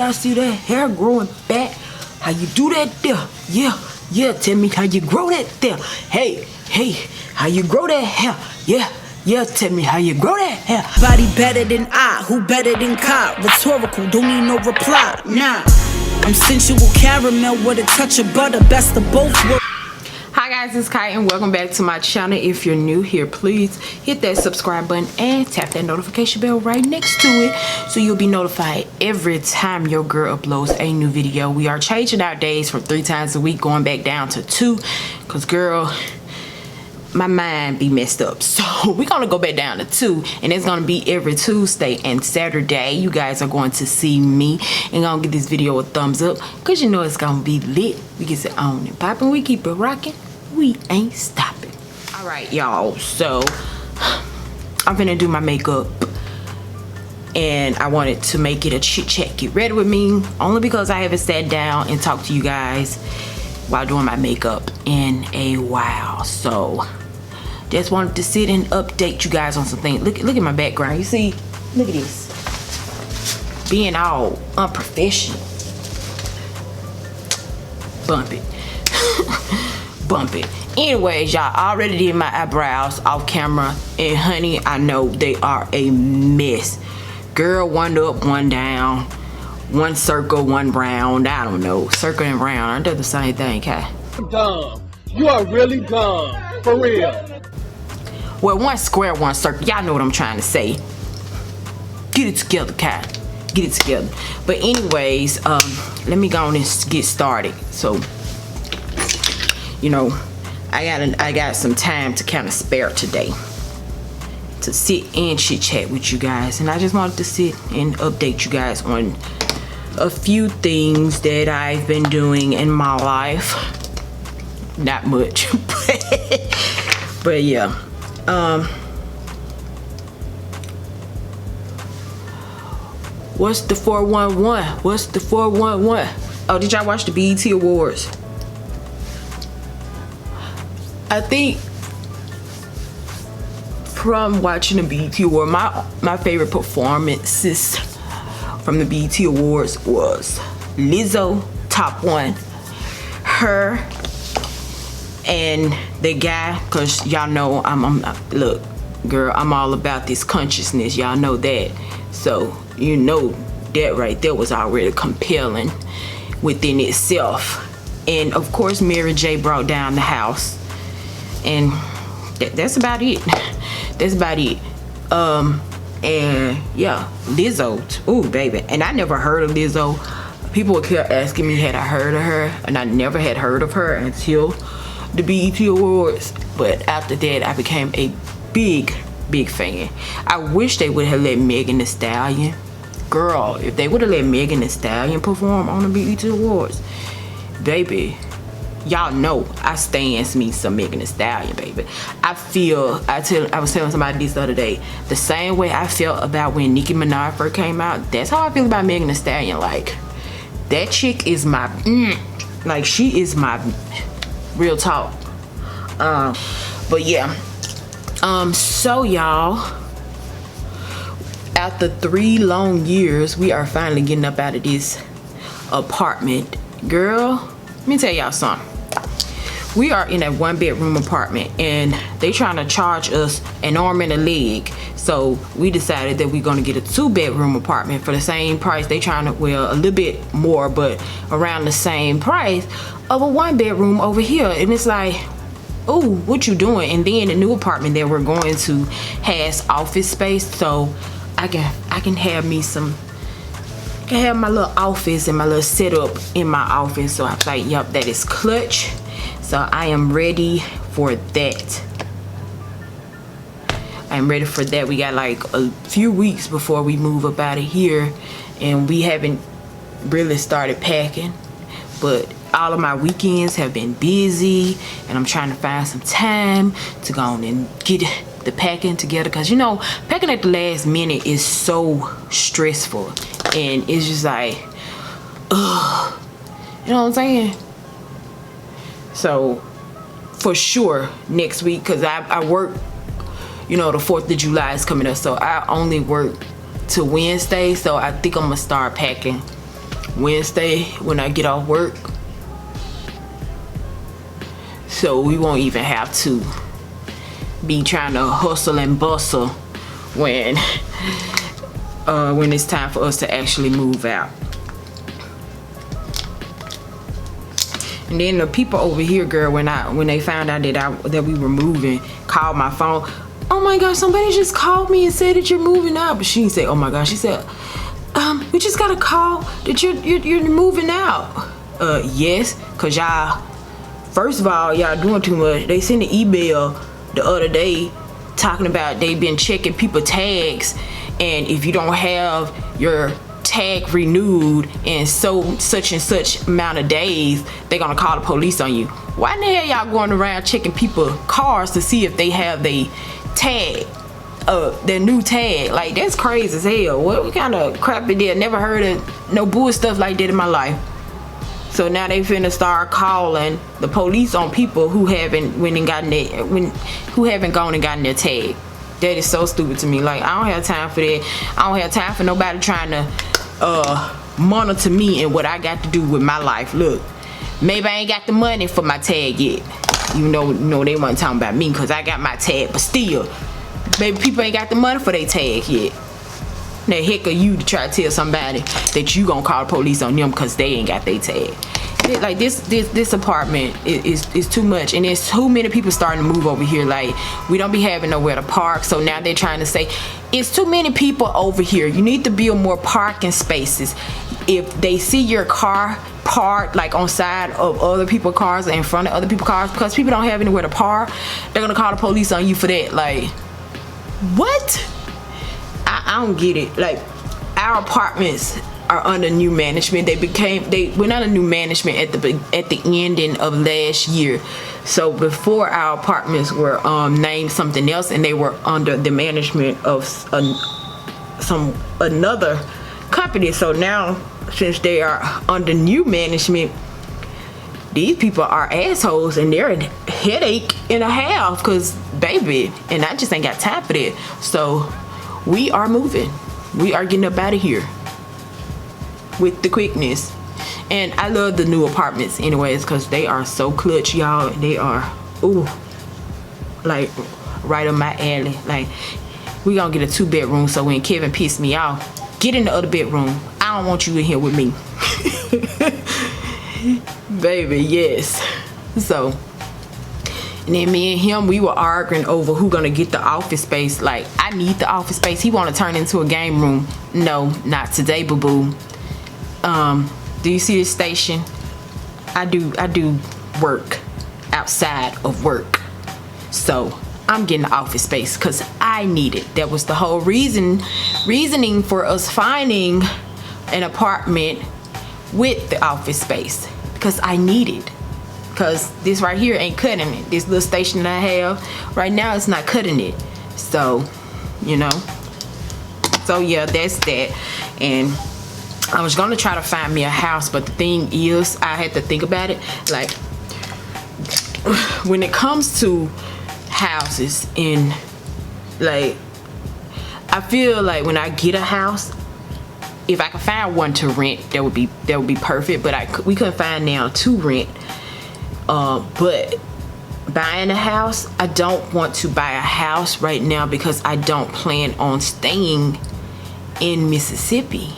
I see that hair growing back. How you do that there? Yeah, tell me how you grow that there. Hey, how you grow that hair? Yeah, tell me how you grow that hair. Body better than I, who better than Kai? Rhetorical, don't need no reply, nah. I'm sensual caramel with a touch of butter, best of both worlds. Hi guys, it's Kai and welcome back to my channel. If you're new here, please hit that subscribe button and tap that notification bell right next to it so you'll be notified every time your girl uploads a new video. We are changing our days from 3 times a week, going back down to 2, because girl, my mind be messed up. So we're gonna go back down to 2, and it's gonna be every Tuesday and Saturday. You guys are going to see me and gonna give this video a thumbs up because you know it's gonna be lit. We get it on and popping, we keep it rocking, we ain't stopping. All right, y'all, so I'm gonna do my makeup and I wanted to make it a chit chat get ready with me, only because I haven't sat down and talked to you guys while doing my makeup in a while. So just wanted to sit and update you guys on some things. Look at my background. You see, look at this, being all unprofessional. Bump it. Bump it. Anyways, y'all, I already did my eyebrows off camera, and honey, I know they are a mess. Girl, one up, one down, one circle, one round. I don't know, circle and round, aren't they the same thing, Kai? Dumb. You are really dumb, for real. Well, one square, one circle. Y'all know what I'm trying to say. Get it together, Kai. Get it together. But anyways, let me go on and get started. So, you know, I got some time to kind of spare today to sit and chit chat with you guys, and I just wanted to sit and update you guys on a few things that I've been doing in my life. Not much, but yeah. What's the 411? What's the 411? Oh, did y'all watch the BET Awards? I think from watching the BET Award, my favorite performances from the BET Awards was Lizzo, top 1, her, and the guy, cause y'all know look, girl, I'm all about this consciousness. Y'all know that, so you know that right there was already compelling within itself. And of course, Mary J brought down the house, and that's about it. That's about it. And yeah, Lizzo, ooh baby. And I never heard of Lizzo. People kept asking me had I heard of her, and I never had heard of her until the BET Awards. But after that, I became a big fan. I wish they would have let Megan Thee Stallion, girl, if they would have let Megan Thee Stallion perform on the BET Awards, baby, y'all know I stands me some Megan Thee Stallion, baby. I was telling somebody this the other day, the same way I felt about when Nicki Minaj first came out, that's how I feel about Megan Thee Stallion. Like, that chick is my like, she is my real talk. But yeah, so y'all, after 3 long years, we are finally getting up out of this apartment. Girl, let me tell y'all something. We are in a 1-bedroom apartment, and they trying to charge us an arm and a leg. So we decided that we're gonna get a 2-bedroom apartment for the same price. They trying to, well, a little bit more, but around the same price of a 1-bedroom over here. And it's like, oh, what you doing? And then the new apartment that we're going to has office space, so I can have me some. I can have my little office and my little setup in my office. So I was like, yup, that is clutch. So I am ready for that. I'm ready for that. We got like a few weeks before we move up out of here, and we haven't really started packing, but all of my weekends have been busy, and I'm trying to find some time to go on and get the packing together, because you know, packing at the last minute is so stressful, and it's just like, ugh, you know what I'm saying? So for sure next week, because I work, you know, the 4th of July is coming up, so I only work till Wednesday, so I think I'm gonna start packing Wednesday when I get off work. So we won't even have to be trying to hustle and bustle when it's time for us to actually move out. And then the people over here, girl, when they found out that we were moving, called my phone. Oh my gosh, somebody just called me and said that you're moving out. But she didn't say, oh my gosh. She said, we just got a call that you're moving out. Yes, cause y'all, first of all, y'all doing too much. They sent an email the other day talking about they been checking people tags, and if you don't have your tag renewed in such and such amount of days, they're gonna call the police on you. Why in the hell y'all going around checking people's cars to see if they have the tag, their new tag? Like, that's crazy as hell. What kind of crap is that? Never heard of no bull stuff like that in my life. So now they finna start calling the police on people who haven't gone and gotten their tag. That is so stupid to me. Like, I don't have time for that. I don't have time for nobody trying to monitor me and what I got to do with my life. Look, maybe I ain't got the money for my tag yet. You know they wasn't talking about me because I got my tag, but still, maybe people ain't got the money for their tag yet. The heck are you to try to tell somebody that you gonna call the police on them because they ain't got their tag? Like, this apartment is too much, and there's too many people starting to move over here. Like, we don't be having nowhere to park, so now they're trying to say it's too many people over here. You need to build more parking spaces. If they see your car parked like on side of other people's cars or in front of other people's cars, because people don't have anywhere to park, they're gonna call the police on you for that. Like, what? I don't get it. Like, our apartments are under new management. They went under new management at the ending of last year. So before, our apartments were named something else, and they were under the management of another company. So now, since they are under new management, these people are assholes, and they're a headache and a half, because baby, and I just ain't got time for that. So we are moving. We are getting up out of here with the quickness. And I love the new apartments anyways, because they are so clutch, y'all. They are, ooh, like right up my alley. Like, we gonna get a 2-bedroom, so when Kevin pissed me off, get in the other bedroom. I don't want you in here with me. Baby, yes. So, and then me and him, we were arguing over who gonna get the office space. Like, I need the office space. He wanna turn into a game room. No, not today, boo-boo. Do you see this station? I do work outside of work. So I'm getting the office space because I need it. That was the whole reasoning for us finding an apartment with the office space, because I need it. Because this right here ain't cutting it. This little station that I have right now, it's not cutting it. So, you know. So yeah, that's that. And I was gonna try to find me a house, but the thing is, I had to think about it. Like, when it comes to houses, in like, I feel like when I get a house, if I could find one to rent, that would be perfect. But we couldn't find now to rent. But buying a house, I don't want to buy a house right now because I don't plan on staying in Mississippi.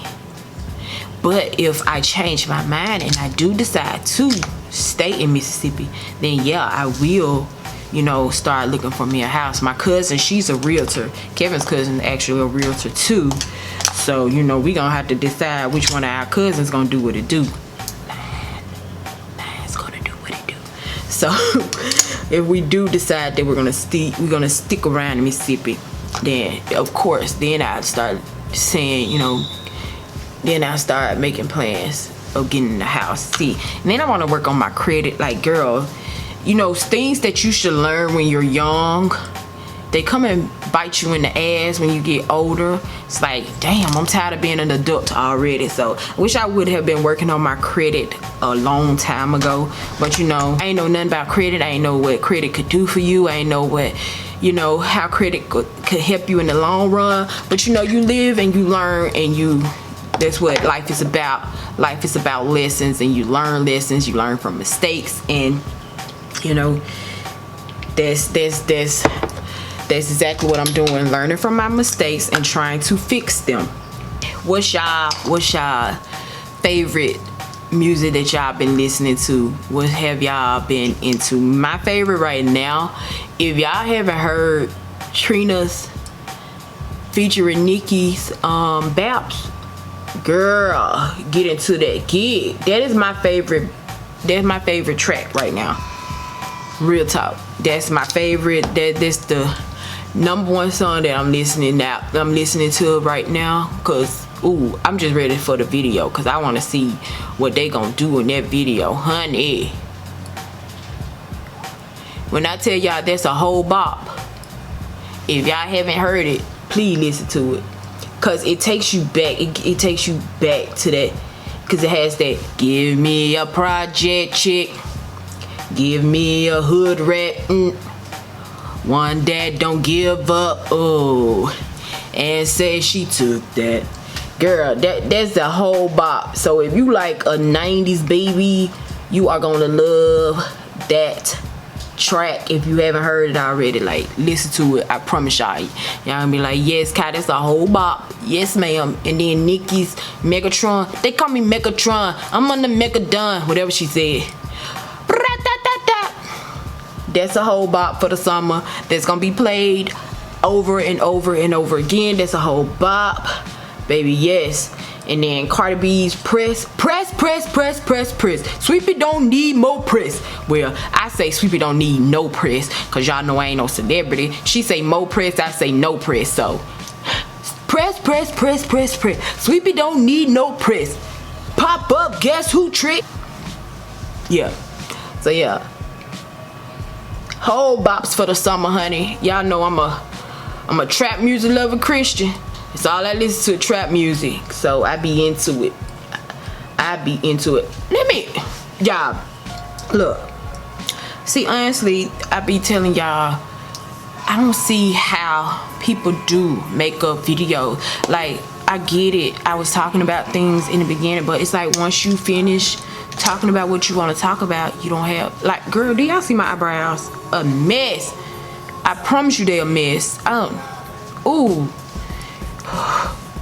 But if I change my mind and I do decide to stay in Mississippi, then yeah, I will, you know, start looking for me a house. My cousin, she's a realtor. Kevin's cousin is actually a realtor too. So, you know, we gonna have to decide which one of our cousins gonna do what it do. Mine's gonna do what it do. So if we do decide that we're gonna stick around in Mississippi, then of course, then I'll start saying, you know, then I start making plans of getting in the house. See, and then I want to work on my credit. Like, girl, you know, things that you should learn when you're young, they come and bite you in the ass when you get older. It's like, damn, I'm tired of being an adult already. So I wish I would have been working on my credit a long time ago. But, you know, I ain't know nothing about credit. I ain't know what credit could do for you. I ain't know what, you know, how credit could help you in the long run. But, you know, you live and you learn, and you That's what life is about. Life is about lessons, and you learn lessons. You learn from mistakes, and you know, that's exactly what I'm doing. Learning from my mistakes and trying to fix them. What's y'all favorite music that y'all been listening to? What have y'all been into? My favorite right now, if y'all haven't heard Trina's featuring Nicki's Baps, girl, get into that gig. That is my favorite. That's my favorite track right now. Real talk. That's my favorite. That's the #1 song that I'm listening to right now. Cause ooh, I'm just ready for the video. Cause I want to see what they gonna do in that video, honey. When I tell y'all that's a whole bop, if y'all haven't heard it, please listen to it. Cause it takes you back. It takes you back to that. Cause it has that give me a project chick, give me a hood rat, one that don't give up, oh, and say she took that. Girl, that's the whole bop. So if you like a 90s baby, you are gonna love that track. If you haven't heard it already, like, listen to it. I promise y'all. Y'all gonna be like, yes, Kai, that's a whole bop. Yes, ma'am. And then Nicki's Megatron. They call me Megatron. I'm on the Megadon. Whatever she said. That's a whole bop for the summer. That's gonna be played over and over and over again. That's a whole bop, baby. Yes. And then Cardi B's press. Sweepy don't need more press. Well, I say Sweepy don't need no press, cause y'all know I ain't no celebrity. She say more press, I say no press. So press. Sweepy don't need no press. Pop up, guess who trick? Yeah. So yeah. Whole bops for the summer, honey. Y'all know I'm a trap music lover Christian. It's all I listen to, trap music. So I be into it. Let me, y'all, look. See, honestly, I be telling y'all, I don't see how people do makeup videos. Like, I get it. I was talking about things in the beginning, but it's like once you finish talking about what you want to talk about, you don't have, like, girl, do y'all see my eyebrows? A mess. I promise you they're a mess. Ooh.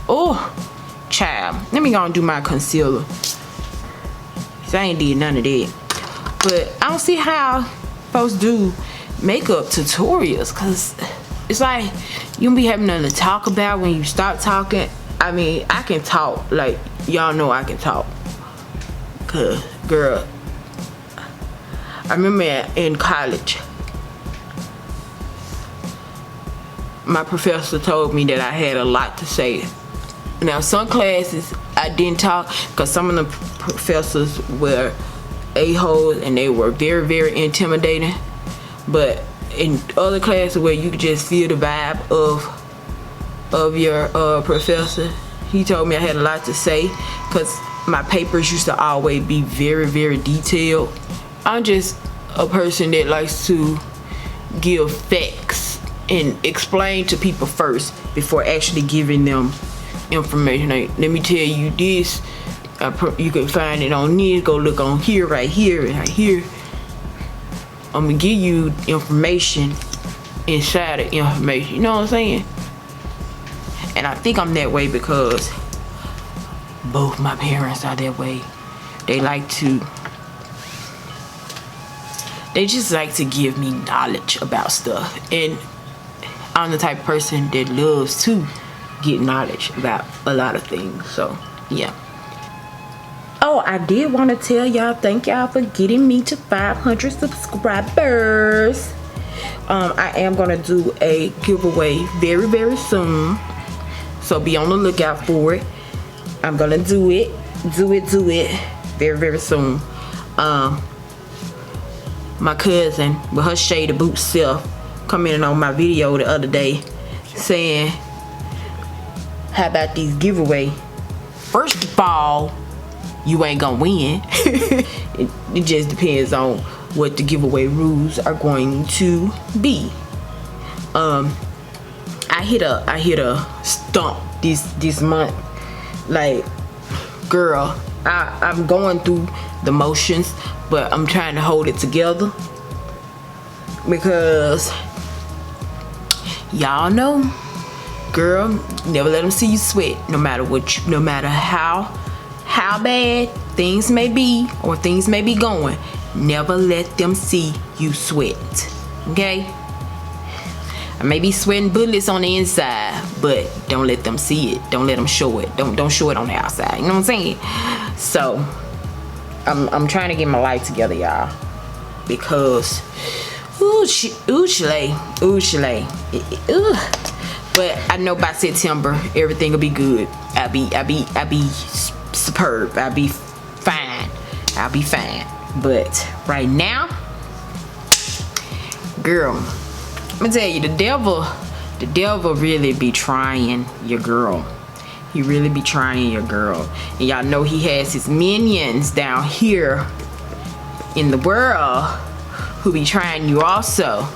Oh, child. Let me go and do my concealer. I ain't did none of that. But I don't see how folks do makeup tutorials, cause it's like you don't be having nothing to talk about when you stop talking. I mean, I can talk, like, y'all know I can talk. Cause, girl, I remember in college, my professor told me that I had a lot to say. Now, some classes I didn't talk because some of the professors were a-holes and they were very, very intimidating. But in other classes where you could just feel the vibe of your professor, he told me I had a lot to say because my papers used to always be very, very detailed. I'm just a person that likes to give facts and explain to people first before actually giving them information. Like, let me tell you this, you can find it on this, go look on here, right here, right here. I'm gonna give you information inside of information, you know what I'm saying? And I think I'm that way because both my parents are that way. They just like to give me knowledge about stuff, and I'm the type of person that loves to get knowledge about a lot of things. So yeah. Oh, I did want to tell y'all, thank y'all for getting me to 500 subscribers. I am gonna do a giveaway very, very soon, so be on the lookout for it. I'm gonna do it very, very soon. My cousin with her shady boot self commented on my video the other day saying, how about these giveaway? First of all, you ain't gonna win. it just depends on what the giveaway rules are going to be. I hit a stump this month. Like, girl, I'm going through the motions, but I'm trying to hold it together because y'all know, girl, never let them see you sweat. No matter what, no matter how bad things may be or things may be going, never let them see you sweat. Okay? I may be sweating bullets on the inside, but don't let them see it. Don't let them show it. Don't show it on the outside. You know what I'm saying? So I'm trying to get my life together, y'all, because Shalay. But I know by September everything will be good. I'll be superb. I'll be fine. But right now, girl, let me tell you, the devil really be trying your girl. He really be trying your girl. And y'all know he has his minions down here in the world who be trying you also.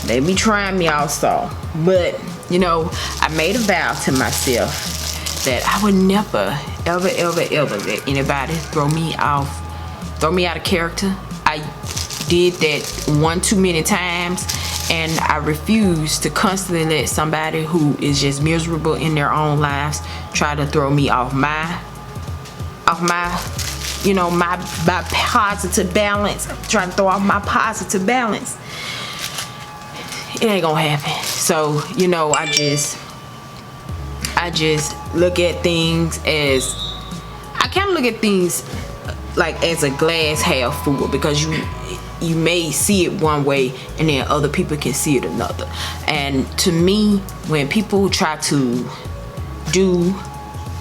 They be trying me also. But, you know, I made a vow to myself that I would never, ever let anybody throw me out of character. I did that one too many times, and I refuse to constantly let somebody who is just miserable in their own lives try to throw me off my you know, my positive balance. Trying to throw off my positive balance. It ain't gonna happen. So, you know, I just look at things as, I kind of look at things like as a glass half full, because you may see it one way and then other people can see it another. And to me, when people try to do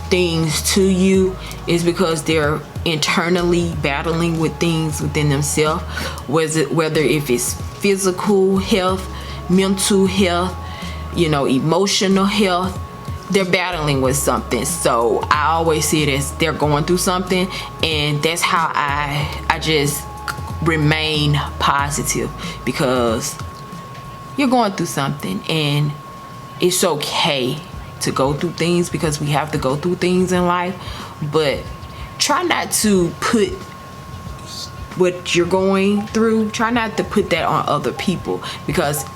things to you, is because they're internally battling with things within themselves, whether if it's physical health, mental health, you know, emotional health. They're battling with something. So I always see it as they're going through something, and that's how I just remain positive, because you're going through something and it's okay to go through things, because we have to go through things in life. But try not to put what you're going through, try not to put that on other people, because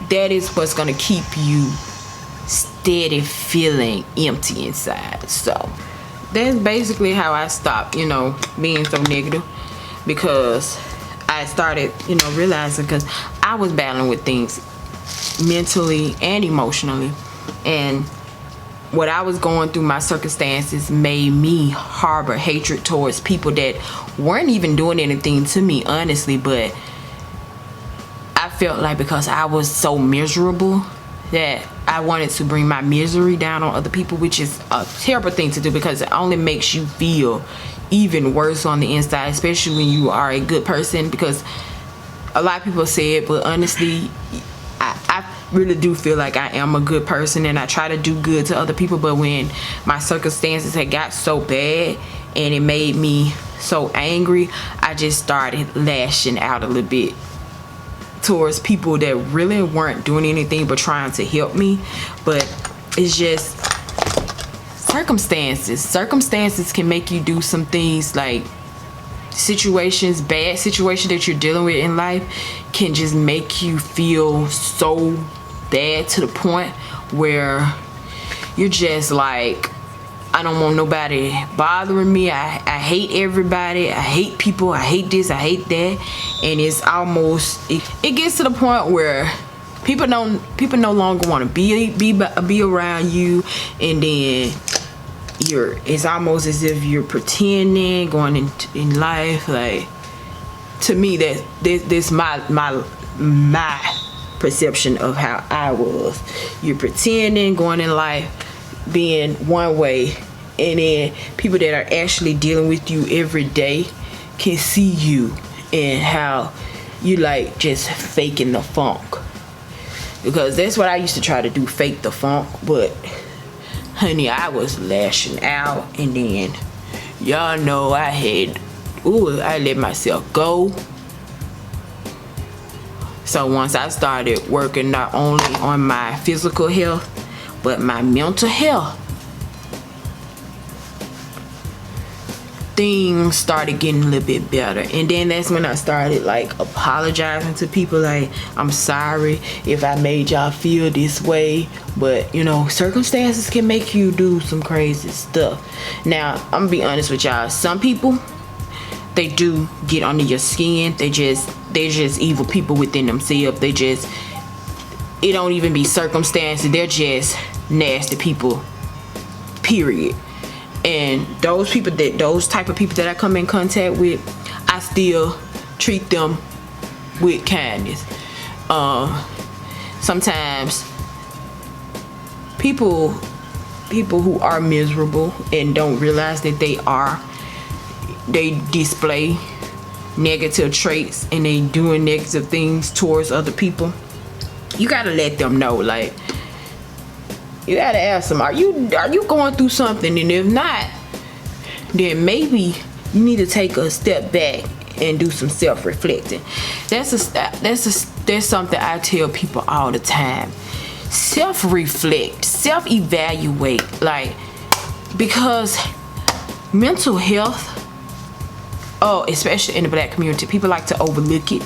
that is what's going to keep you steady feeling empty inside. So that's basically how I stopped, you know, being so negative, because I started, you know, realizing, because I was battling with things mentally and emotionally, and what I was going through, my circumstances made me harbor hatred towards people that weren't even doing anything to me, honestly. But I felt like because I was so miserable that I wanted to bring my misery down on other people, which is a terrible thing to do, because it only makes you feel even worse on the inside, especially when you are a good person. Because a lot of people say it, but honestly, I really do feel like I am a good person, and I try to do good to other people. But when my circumstances had got so bad and it made me so angry, I just started lashing out a little bit towards people that really weren't doing anything but trying to help me. But it's just circumstances can make you do some things. Like bad situations that you're dealing with in life can just make you feel so bad to the point where you're just like, I don't want nobody bothering me. I hate everybody. I hate people. I hate this. I hate that. And it's almost, it gets to the point where people no longer want to be around you, and then it's almost as if you're pretending, going in life. Like, to me, this my perception of how I was. You're pretending, going in life, being one way, and then people that are actually dealing with you every day can see you and how you like just faking the funk. Because that's what I used to try to do, fake the funk. But honey, I was lashing out, and then y'all know I let myself go. So once I started working not only on my physical health but my mental health, things started getting a little bit better, and then that's when I started like apologizing to people, like, I'm sorry if I made y'all feel this way, but you know, circumstances can make you do some crazy stuff. Now I'm gonna be honest with y'all, some people, they do get under your skin. They're just evil people within themselves. It don't even be circumstances, they're just nasty people, period. And those type of people that I come in contact with, I still treat them with kindness. Sometimes people who are miserable and don't realize that they display negative traits and they doing negative things towards other people, you gotta let them know, like, you gotta ask them, are you going through something? And if not, then maybe you need to take a step back and do some self-reflecting. That's something I tell people all the time. Self-reflect, self-evaluate, like, because mental health, especially in the Black community, people like to overlook it.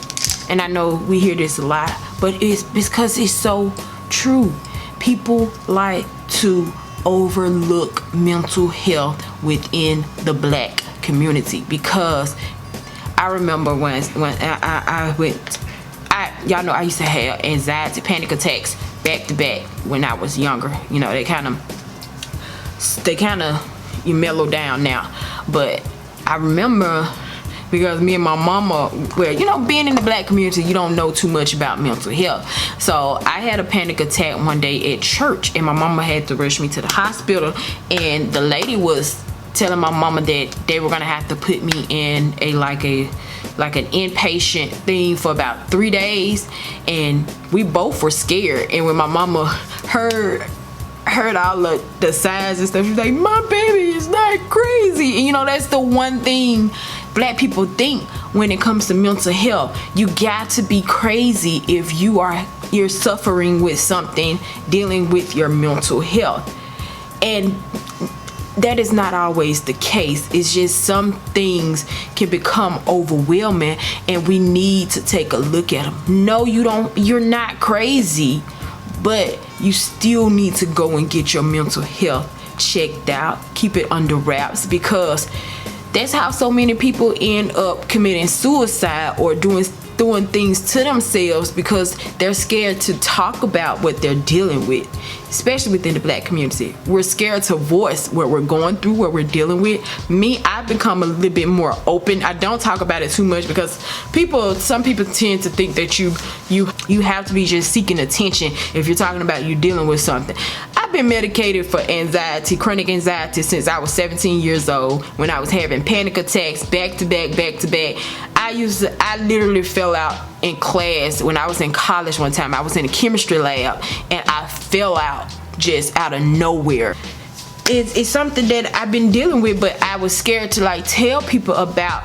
And I know we hear this a lot, but it's because it's so true. People like to overlook mental health within the Black community, because I remember when y'all know I used to have anxiety, panic attacks back to back when I was younger. You know, they kind of you mellow down now, but I remember, because me and my mama, where, you know, being in the Black community, you don't know too much about mental health. So I had a panic attack one day at church, and my mama had to rush me to the hospital, and the lady was telling my mama that they were gonna have to put me in an inpatient thing for about 3 days, and we both were scared. And when my mama heard all of the signs and stuff, she's like, my baby is not crazy. And you know, that's the one thing Black people think when it comes to mental health. You got to be crazy if you're suffering with something, dealing with your mental health. And that is not always the case. It's just some things can become overwhelming, and we need to take a look at them. No, you're not crazy, but you still need to go and get your mental health checked out. Keep it under wraps, because that's how so many people end up committing suicide or doing things to themselves, because they're scared to talk about what they're dealing with, especially within the Black community. We're scared to voice what we're going through, what we're dealing with. Me, I've become a little bit more open. I don't talk about it too much, because some people tend to think that you have to be just seeking attention if you're talking about you dealing with something. I've been medicated for anxiety, chronic anxiety, since I was 17 years old, when I was having panic attacks back to back. I literally fell out in class when I was in college one time. I was in a chemistry lab, and I fell out just out of nowhere. It's something that I've been dealing with, but I was scared to like tell people about,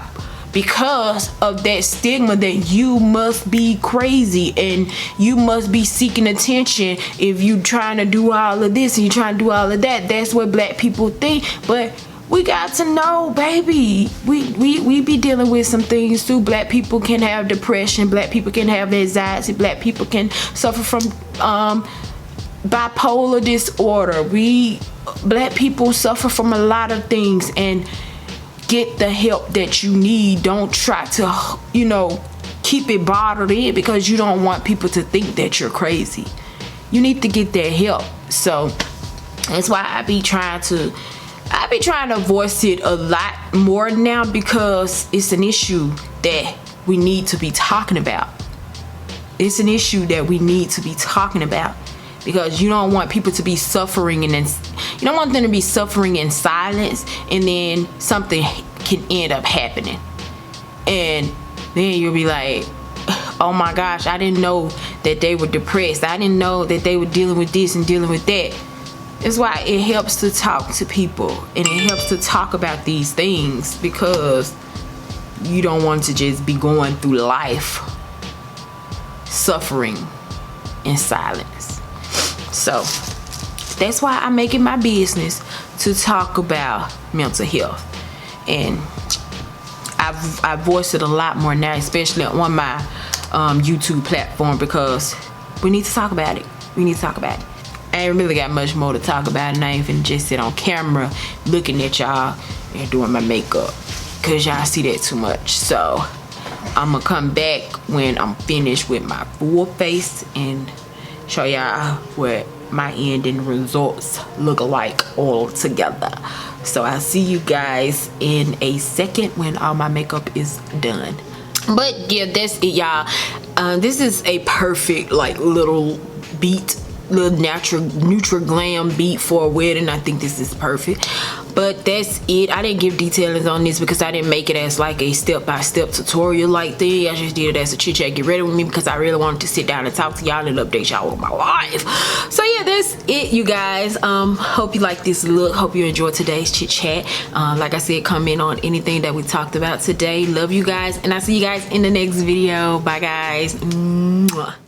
because of that stigma that you must be crazy and you must be seeking attention if you trying to do all of this and you trying to do all of that. That's what Black people think. But we got to know, baby, we be dealing with some things too. Black people can have depression, Black people can have anxiety, Black people can suffer from bipolar disorder. Black people suffer from a lot of things, and get the help that you need. Don't try to, keep it bottled in, because you don't want people to think that you're crazy. You need to get that help. So that's why I be trying to voice it a lot more now, because it's an issue that we need to be talking about. It's an issue that we need to be talking about, because you don't want people to be suffering, and then you don't want them to be suffering in silence, and then something can end up happening, and then you'll be like, oh my gosh, I didn't know that they were depressed. I didn't know that they were dealing with this and dealing with that. That's why it helps to talk to people, and it helps to talk about these things, because you don't want to just be going through life suffering in silence. So that's why I make it my business to talk about mental health. and I voice it a lot more now, especially on my YouTube platform, because we need to talk about it. We need to talk about it. I ain't really got much more to talk about, and I ain't even just sit on camera looking at y'all and doing my makeup, cause y'all see that too much. So I'm gonna come back when I'm finished with my full face and show y'all what my ending results look like all together. So I'll see you guys in a second when all my makeup is done. But yeah, that's it, y'all. This is a perfect like little beat, little neutral glam beat for a wedding. I think this is perfect. But that's it. I didn't give details on this because I didn't make it as like a step-by-step tutorial like thing. I just did it as a chit-chat get ready with me because I really wanted to sit down and talk to y'all and update y'all on my life. So yeah, that's it, you guys. Hope you like this look. Hope you enjoyed today's chit-chat. Like I said, comment on anything that we talked about today. Love you guys, and I'll see you guys in the next video. Bye guys. Mwah.